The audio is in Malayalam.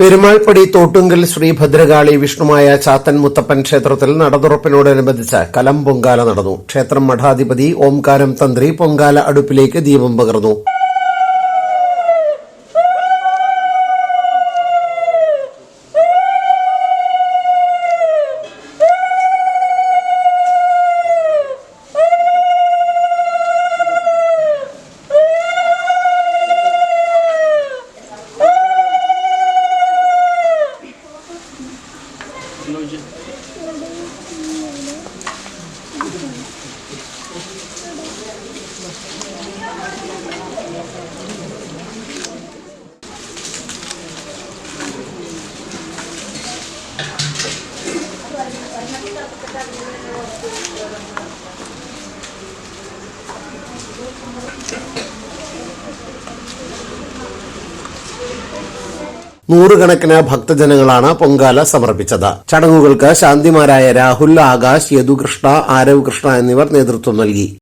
പെരുമാൾപ്പടി തോട്ടുങ്കൽ ശ്രീ ഭദ്രകാളി വിഷ്ണുമായ ചാത്തൻ മുത്തപ്പൻ ക്ഷേത്രത്തിൽ നടതുറപ്പിനോടനുബന്ധിച്ച് കലം പൊങ്കാല നടന്നു. ക്ഷേത്രം മഠാധിപതി ഓംകാരം തന്ത്രി പൊങ്കാല അടുപ്പിലേക്ക് ദീപം പകർന്നു. നൂറുകണക്കിന് ഭക്തജനങ്ങളാണ് പൊങ്കാല സമർപ്പിച്ചത്. ചടങ്ങുകൾക്ക് ശാന്തിമാരായ രാഹുൽ, ആകാശ്, യദുകൃഷ്ണ, ആരവ് കൃഷ്ണ എന്നിവർ നേതൃത്വം നൽകി.